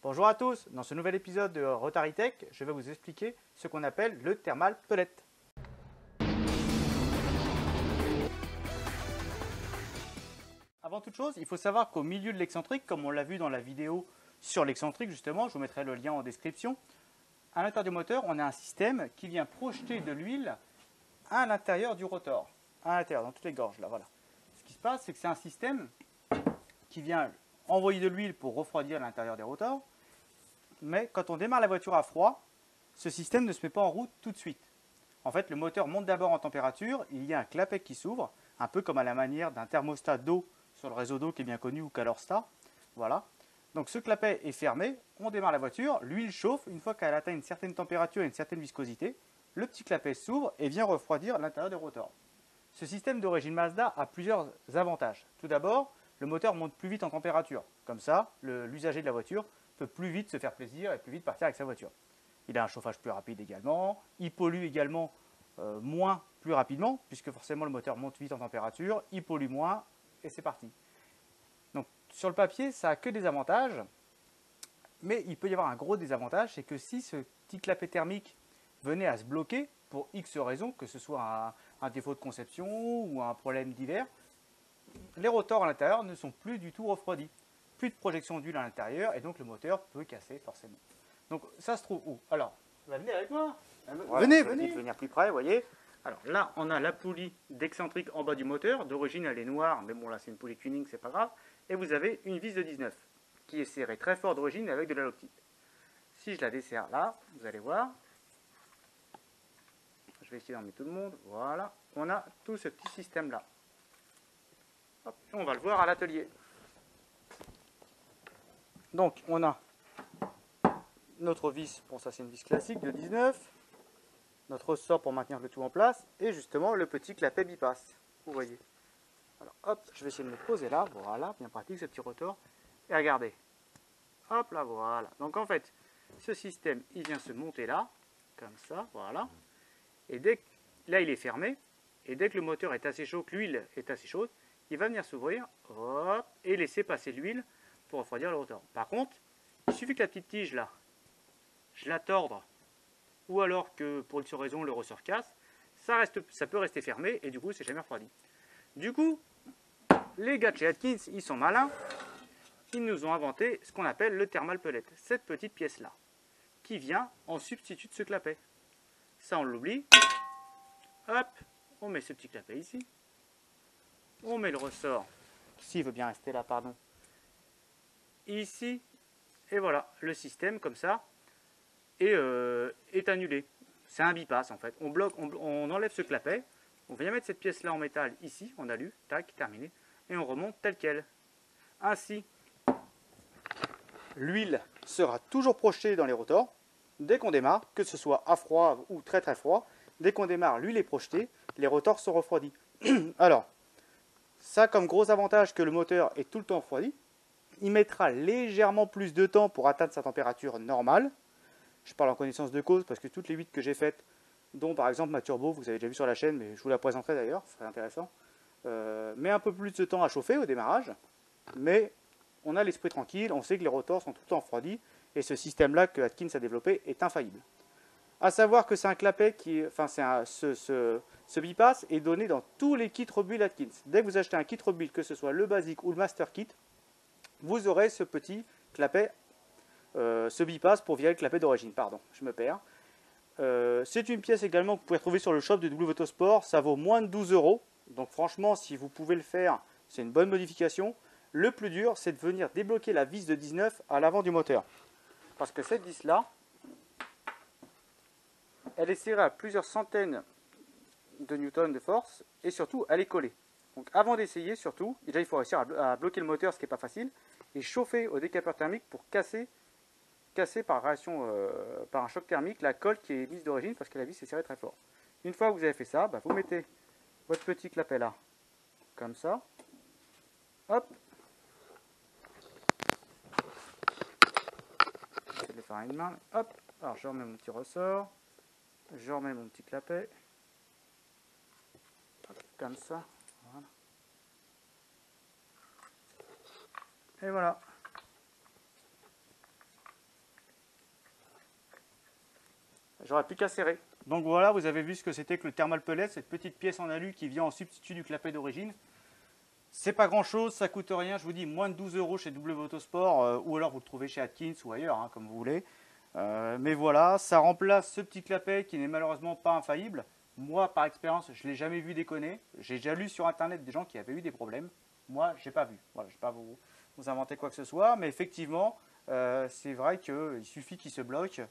Bonjour à tous, dans ce nouvel épisode de Rotary Tech, je vais vous expliquer ce qu'on appelle le thermal pellet. Avant toute chose, il faut savoir qu'au milieu de l'excentrique, comme on l'a vu dans la vidéo sur l'excentrique justement, je vous mettrai le lien en description, à l'intérieur du moteur, on a un système qui vient projeter de l'huile à l'intérieur du rotor, à l'intérieur, dans toutes les gorges là, voilà. Ce qui se passe, c'est que c'est un système qui vient envoyer de l'huile pour refroidir l'intérieur des rotors, mais quand on démarre la voiture à froid, ce système ne se met pas en route tout de suite. En fait, le moteur monte d'abord en température, il y a un clapet qui s'ouvre, un peu comme à la manière d'un thermostat d'eau sur le réseau d'eau qui est bien connu, ou Calorstar. Voilà. Donc ce clapet est fermé, on démarre la voiture, l'huile chauffe, une fois qu'elle atteint une certaine température et une certaine viscosité, le petit clapet s'ouvre et vient refroidir l'intérieur des rotors. Ce système d'origine Mazda a plusieurs avantages. Tout d'abord, le moteur monte plus vite en température. Comme ça, l'usager de la voiture peut plus vite se faire plaisir et plus vite partir avec sa voiture. Il a un chauffage plus rapide également, il pollue également moins plus rapidement, puisque forcément le moteur monte vite en température, il pollue moins, et c'est parti. Donc sur le papier, ça n'a que des avantages, mais il peut y avoir un gros désavantage, c'est que si ce petit clapet thermique venait à se bloquer, pour X raisons, que ce soit un défaut de conception ou un problème divers, les rotors à l'intérieur ne sont plus du tout refroidis. Plus de projection d'huile à l'intérieur, et donc le moteur peut casser forcément. Donc ça se trouve où? Alors, venez avec moi. Voilà, venez. venir plus près, vous voyez. Alors là, on a la poulie d'excentrique en bas du moteur. D'origine, elle est noire, mais bon, là, c'est une poulie tuning, c'est pas grave. Et vous avez une vis de 19 qui est serrée très fort d'origine avec de la loctite. Si je la desserre là, vous allez voir. Je vais essayer d'en mettre tout le monde. Voilà. On a tout ce petit système-là. On va le voir à l'atelier. Donc, on a notre vis, bon ça c'est une vis classique de 19, notre ressort pour maintenir le tout en place, et justement le petit clapet bipasse, vous voyez. Alors hop, je vais essayer de me poser là, voilà, bien pratique ce petit rotor, et regardez, hop là, voilà. Donc en fait, ce système, il vient se monter là, comme ça, voilà, et dès que, là il est fermé, et dès que le moteur est assez chaud, que l'huile est assez chaude, il va venir s'ouvrir, hop, et laisser passer l'huile pour refroidir le rotor. Par contre, il suffit que la petite tige là, je la tordre, ou alors que pour une raison le ressort casse, ça peut rester fermé et du coup c'est jamais refroidi. Du coup, les gars de chez Atkins, ils sont malins, ils nous ont inventé ce qu'on appelle le thermal pellet, cette petite pièce là, qui vient en substitut de ce clapet. Ça on l'oublie, hop, on met ce petit clapet ici, on met le ressort, s'il veut bien rester là, pardon, ici, et voilà, le système comme ça est annulé. C'est un bypass en fait. On enlève ce clapet, on vient mettre cette pièce là en métal ici, on alu, tac, terminé, et on remonte tel quel. Ainsi, l'huile sera toujours projetée dans les rotors dès qu'on démarre, que ce soit à froid ou très très froid. Dès qu'on démarre, l'huile est projetée, les rotors sont refroidis. Alors, ça comme gros avantage que le moteur est tout le temps refroidi. Il mettra légèrement plus de temps pour atteindre sa température normale. Je parle en connaissance de cause parce que toutes les huiles que j'ai faites, dont par exemple ma turbo, vous avez déjà vu sur la chaîne, mais je vous la présenterai d'ailleurs, ce serait intéressant, met un peu plus de temps à chauffer au démarrage, mais on a l'esprit tranquille, on sait que les rotors sont tout le temps refroidis, et ce système-là que Atkins a développé est infaillible. A savoir que c'est un clapet ce bypass est donné dans tous les kits rebuild Atkins. Dès que vous achetez un kit rebuild, que ce soit le basique ou le master kit, vous aurez ce petit clapet, ce bypass pour virer le clapet d'origine, pardon, je me perds. C'est une pièce également que vous pouvez retrouver sur le shop de W Autosport, ça vaut moins de 12 €, donc franchement si vous pouvez le faire, c'est une bonne modification. Le plus dur, c'est de venir débloquer la vis de 19 à l'avant du moteur. Parce que cette vis là, elle est serrée à plusieurs centaines de newtons de force, et surtout elle est collée. Donc avant d'essayer surtout, déjà il faut réussir à bloquer le moteur, ce qui n'est pas facile, et chauffer au décapeur thermique pour casser par réaction, par un choc thermique la colle qui est mise d'origine parce que la vis est serrée très fort. Une fois que vous avez fait ça, vous mettez votre petit clapet là, comme ça, hop, je vais le faire à une main, hop, alors je remets mon petit ressort, je remets mon petit clapet, hop, comme ça, voilà. Et voilà. j'aurais plus qu'à serrer. Donc voilà, vous avez vu ce que c'était que le thermal pellet, cette petite pièce en alu qui vient en substitut du clapet d'origine. C'est pas grand chose, ça coûte rien, je vous dis moins de 12 € chez W Autosport ou alors vous le trouvez chez Atkins ou ailleurs, hein, comme vous voulez. Mais voilà, ça remplace ce petit clapet qui n'est malheureusement pas infaillible. Moi, par expérience, je ne l'ai jamais vu déconner. J'ai déjà lu sur internet des gens qui avaient eu des problèmes. Moi, je n'ai pas vu. Voilà, je ne vais pas vous inventer quoi que ce soit, mais effectivement, c'est vrai qu'il suffit qu'il se bloque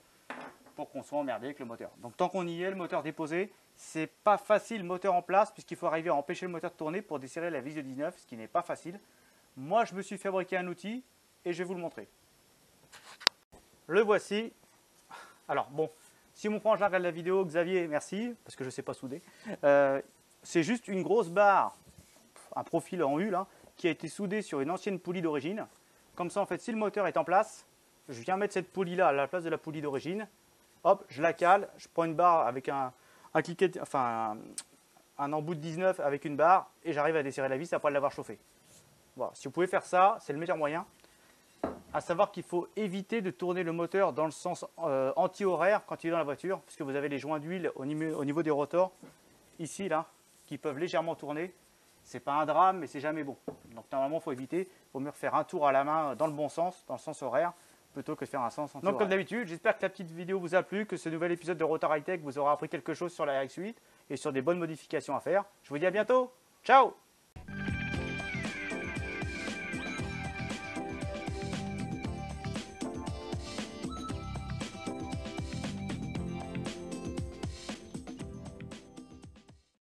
pour qu'on soit emmerdé avec le moteur. Donc tant qu'on y est, le moteur déposé, c'est pas facile, moteur en place, puisqu'il faut arriver à empêcher le moteur de tourner pour desserrer la vis de 19, ce qui n'est pas facile. Moi, je me suis fabriqué un outil et je vais vous le montrer. Le voici. Alors bon, si mon frangin regarde la vidéo, Xavier, merci, parce que je ne sais pas souder. C'est juste une grosse barre, un profil en U là, qui a été soudé sur une ancienne poulie d'origine. Comme ça, en fait, si le moteur est en place, je viens mettre cette poulie là à la place de la poulie d'origine. Hop, je la cale, je prends une barre avec un embout de 19 avec une barre et j'arrive à desserrer la vis après l'avoir chauffée. Voilà, si vous pouvez faire ça, c'est le meilleur moyen. À savoir qu'il faut éviter de tourner le moteur dans le sens anti-horaire quand il est dans la voiture, puisque vous avez les joints d'huile au niveau des rotors, ici, là, qui peuvent légèrement tourner. C'est pas un drame, mais c'est jamais bon. Donc normalement, il faut éviter. Il vaut mieux faire un tour à la main dans le bon sens, dans le sens horaire, plutôt que de faire un sens anti-horaire. Donc comme d'habitude, j'espère que la petite vidéo vous a plu, que ce nouvel épisode de Rotor High Tech vous aura appris quelque chose sur la RX8 et sur des bonnes modifications à faire. Je vous dis à bientôt. Ciao!